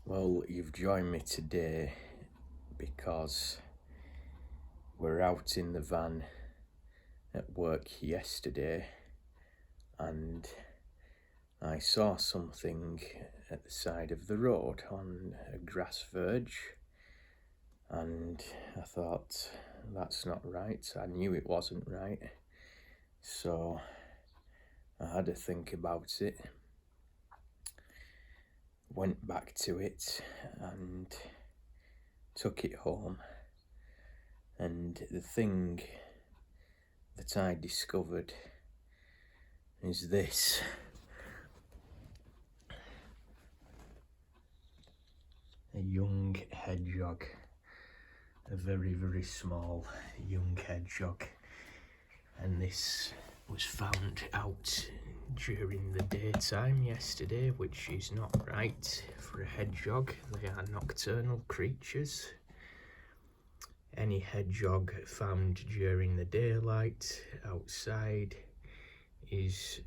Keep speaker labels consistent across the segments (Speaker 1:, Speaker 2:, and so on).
Speaker 1: Well, you've joined me today because we're out in the van at work yesterday and I saw something at the side of the road on a grass verge, and I thought, that's not right. I knew it wasn't right, so I had to think about it. Went back to it and took it home, and the thing that I discovered is this. A young hedgehog, a very, very small young hedgehog, and this was found out during the daytime yesterday, which is not right for a hedgehog. They are nocturnal creatures. Any hedgehog found during the daylight outside is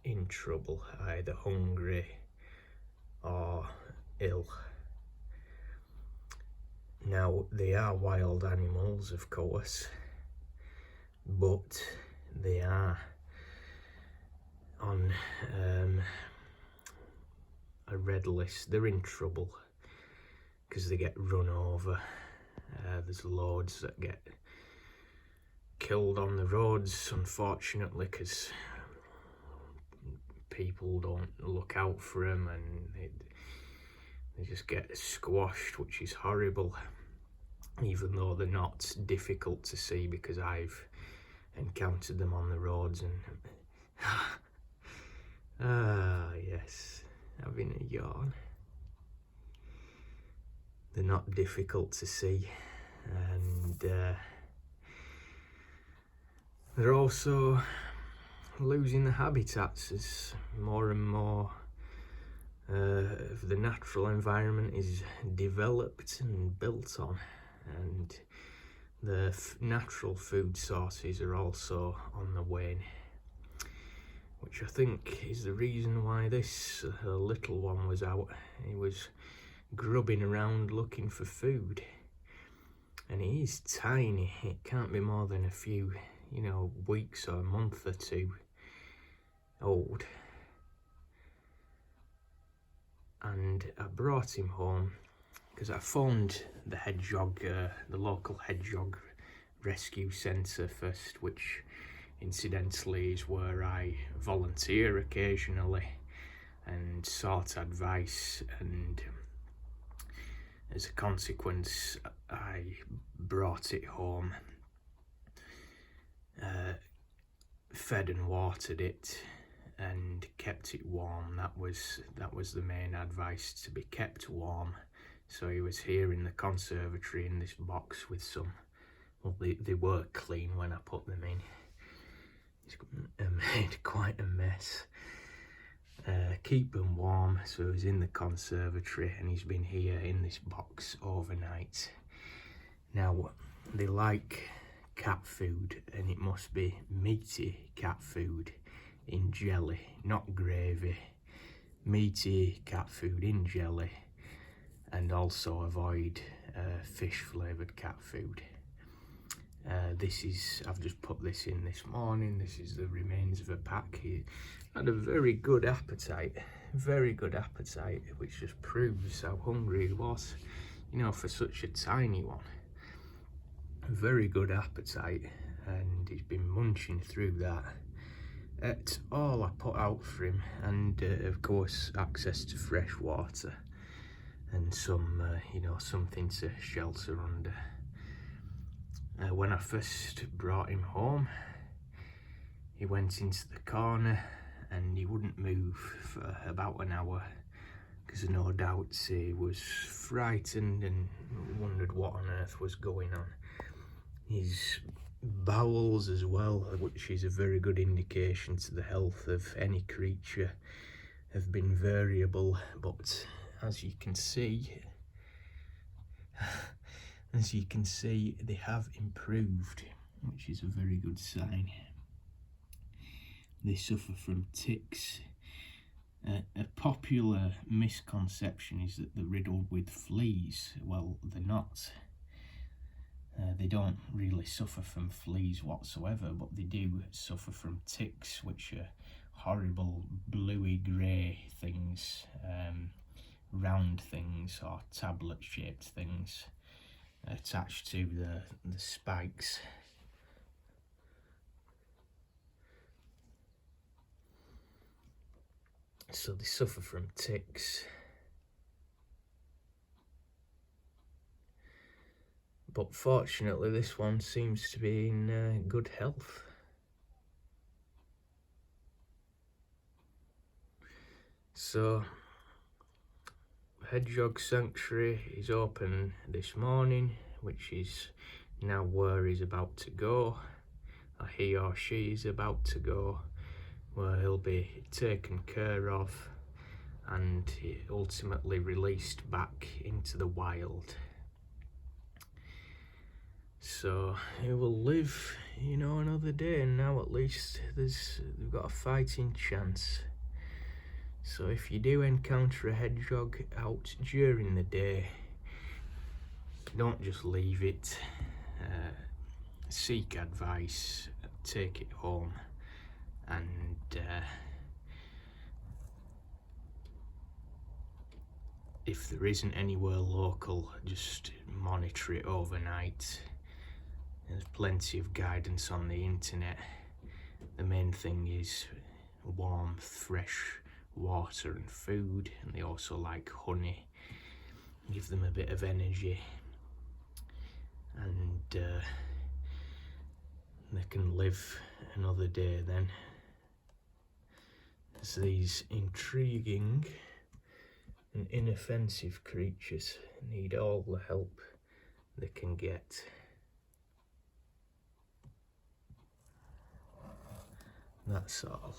Speaker 1: in trouble, either hungry or ill. Now, they are wild animals, of course, but they are on a red list. They're in trouble because they get run over. There's loads that get killed on the roads, unfortunately, because people don't look out for them and they just get squashed, which is horrible, even though they're not difficult to see because I've encountered them on the roads. And yes, having a yawn. They're not difficult to see, and they're also losing the habitats as more and more of the natural environment is developed and built on, and the natural food sources are also on the wane, which I think is the reason why this little one was out. He was grubbing around looking for food, and he is tiny. It can't be more than a few, weeks or a month or two old. And I brought him home because I phoned the hedgehog, the local hedgehog rescue centre first, which incidentally is where I volunteer occasionally and sought advice, and as a consequence I brought it home, fed and watered it and kept it warm. That was the main advice, to be kept warm. So he was here in the conservatory in this box with some, well, they were clean when I put them in. He's made quite a mess. Keep them warm, so he's in the conservatory and he's been here in this box overnight. Now, they like cat food, and it must be meaty cat food in jelly, not gravy. Meaty cat food in jelly, and also avoid fish flavoured cat food. I've just put this in this morning. This is the remains of a pack. He had a very good appetite, which just proves how hungry he was, for such a tiny one. Very good appetite, and he's been munching through that. It's all I put out for him, and of course access to fresh water and some, something to shelter under. When I first brought him home, he went into the corner and he wouldn't move for about an hour, because no doubt he was frightened and wondered what on earth was going on. His bowels as well, which is a very good indication to the health of any creature, have been variable, but as you can see, they have improved, which is a very good sign. They suffer from ticks, A popular misconception is that they're riddled with fleas. Well, they're not. They don't really suffer from fleas whatsoever, but they do suffer from ticks, which are horrible bluey grey things, round things or tablet shaped things attached to the spikes. So they suffer from ticks. But fortunately this one seems to be in good health. So Hedgehog Sanctuary is open this morning, which is now where he's about to go, or he or she is about to go, where he'll be taken care of and ultimately released back into the wild. So he will live, you know, another day, and now at least they've got a fighting chance. So if you do encounter a hedgehog out during the day, don't just leave it. Seek advice, take it home, and if there isn't anywhere local, just monitor it overnight. There's plenty of guidance on the internet. The main thing is warm, fresh water and food, and they also like honey. Give them a bit of energy, and they can live another day then. As these intriguing and inoffensive creatures need all the help they can get. That's all.